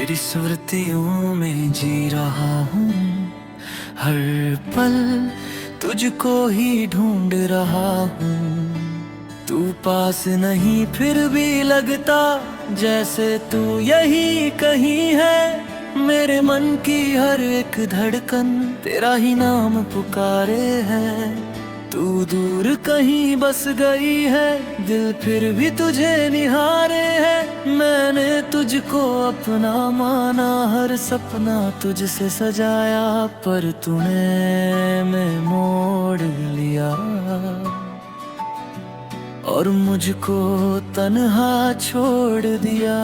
तेरी स्मृतियों में जी रहा हूँ, हर पल तुझको ही ढूंढ रहा हूँ। तू पास नहीं फिर भी लगता जैसे तू यही कहीं है। मेरे मन की हर एक धड़कन तेरा ही नाम पुकारे है। तू दूर कहीं बस गई है, दिल फिर भी तुझे निहारे है। मैंने तुझको अपना माना, हर सपना तुझसे सजाया, पर तूने मैं मोड़ लिया और मुझको तन्हा छोड़ दिया।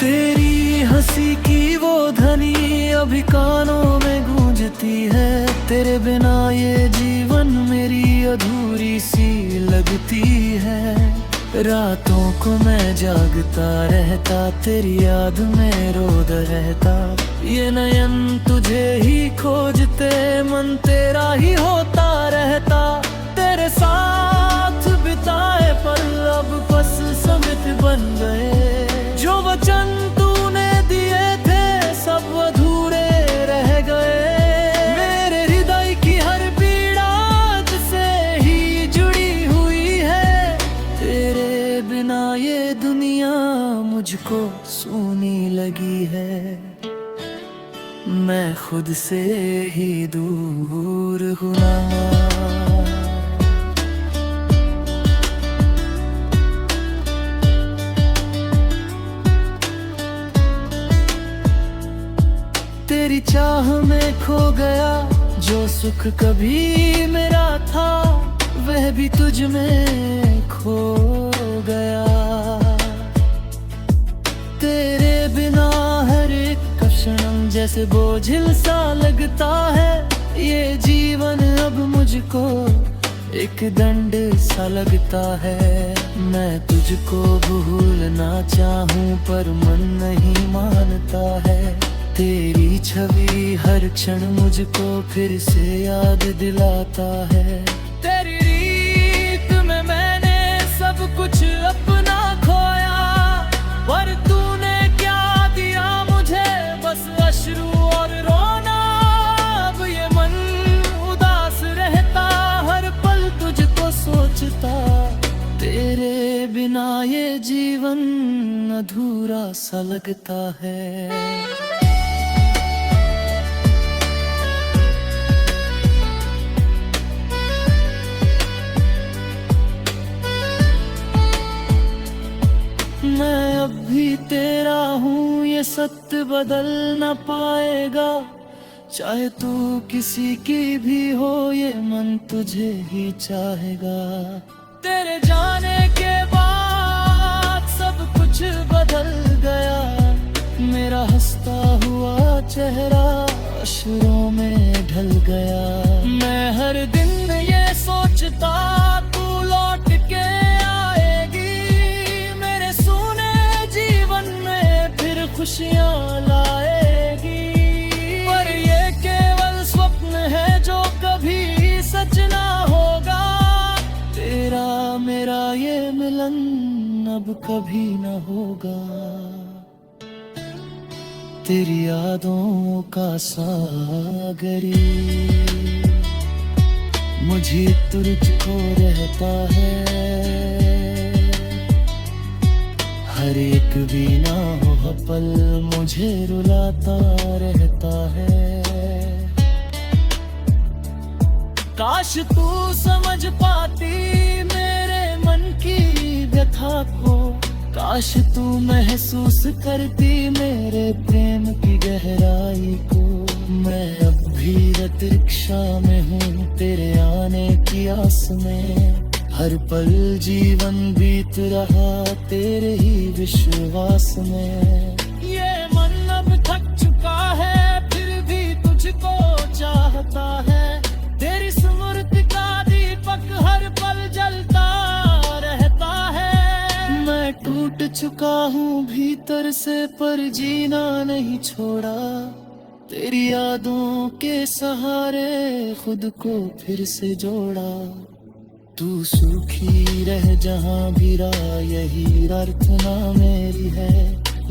तेरी हंसी की वो ध्वनि अभी कानों में गूंजती है। तेरे बिना ये जीवन मेरी अधूरी सी लगती है। रातों को मैं जागता रहता, तेरी याद में रोता रहता। ये नयन तुझे ही खोजते, मन तेरा ही होता रहता। तेरे साथ बिताए पल अब बस समित बन गए। जो वचन तूने दिए थे सब अधूरे रह गए। मेरे हृदय की हर पीड़ा तुझसे ही जुड़ी हुई है। तेरे बिना ये दुनिया मुझको सूनी लगी है। मैं खुद से ही दूर हुआ। तेरी चाह में खो गया, जो सुख कभी मेरा था वह भी तुझ में खो गया। तेरे बिना हर एक क्षण जैसे बोझिल सा लगता है। ये जीवन अब मुझको एक दंड सा लगता है। मैं तुझको भूलना चाहूं पर मन नहीं मानता है। तेरी छवि हर क्षण मुझको फिर से याद दिलाता है। तेरी रीत में मैंने सब कुछ अपना खोया, पर तूने क्या दिया मुझे, बस अश्रु और रोना। अब ये मन उदास रहता, हर पल तुझको सोचता। तेरे बिना ये जीवन अधूरा सा लगता है। मैं अब भी तेरा हूँ, ये सत्य बदल न पाएगा। चाहे तू किसी की भी हो, ये मन तुझे ही चाहेगा। तेरे जाने के बाद सब कुछ बदल गया। मेरा हंसता हुआ चेहरा अश्रों में ढल गया। मैं हर दिन ये सोचता तू लौट के खुशियाँ लाएगी। पर ये केवल स्वप्न है जो कभी सच ना होगा। तेरा मेरा ये मिलन अब कभी ना होगा। तेरी यादों का सागरी मुझे तुझको रहता है। हर एक बीना हो पल मुझे रुलाता रहता है। काश तू समझ पाती मेरे मन की व्यथा को। काश तू महसूस करती मेरे प्रेम की गहराई को। मैं अब भी प्रतीक्षा में हूँ तेरे आने की आस में। हर पल जीवन बीत रहा तेरे ही विश्वास में। ये मन अब थक चुका है फिर भी तुझको चाहता है। तेरी स्मृति का दीपक हर पल जलता रहता है। मैं टूट चुका हूँ भीतर से पर जीना नहीं छोड़ा। तेरी यादों के सहारे खुद को फिर से जोड़ा। तू सूखी रह जहाँ भी राह, यही प्रार्थना मेरी है।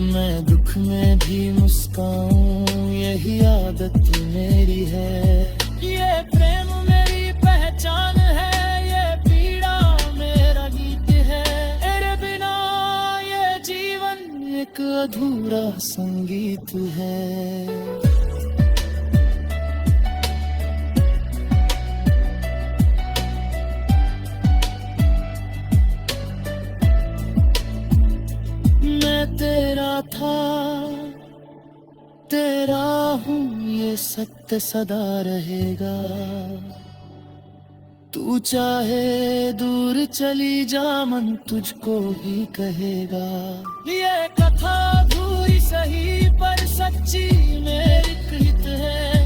मैं दुख में भी मुस्काऊं, यही आदत मेरी है। ये प्रेम मेरी पहचान है, ये पीड़ा मेरा गीत है। तेरे बिना ये जीवन एक अधूरा संगीत है। मैं तेरा था, तेरा हूँ, ये सत्य सदा रहेगा। तू चाहे दूर चली जा, मन तुझको ही कहेगा। ये कथा अधूरी सही पर सच्ची मेरी कृत है।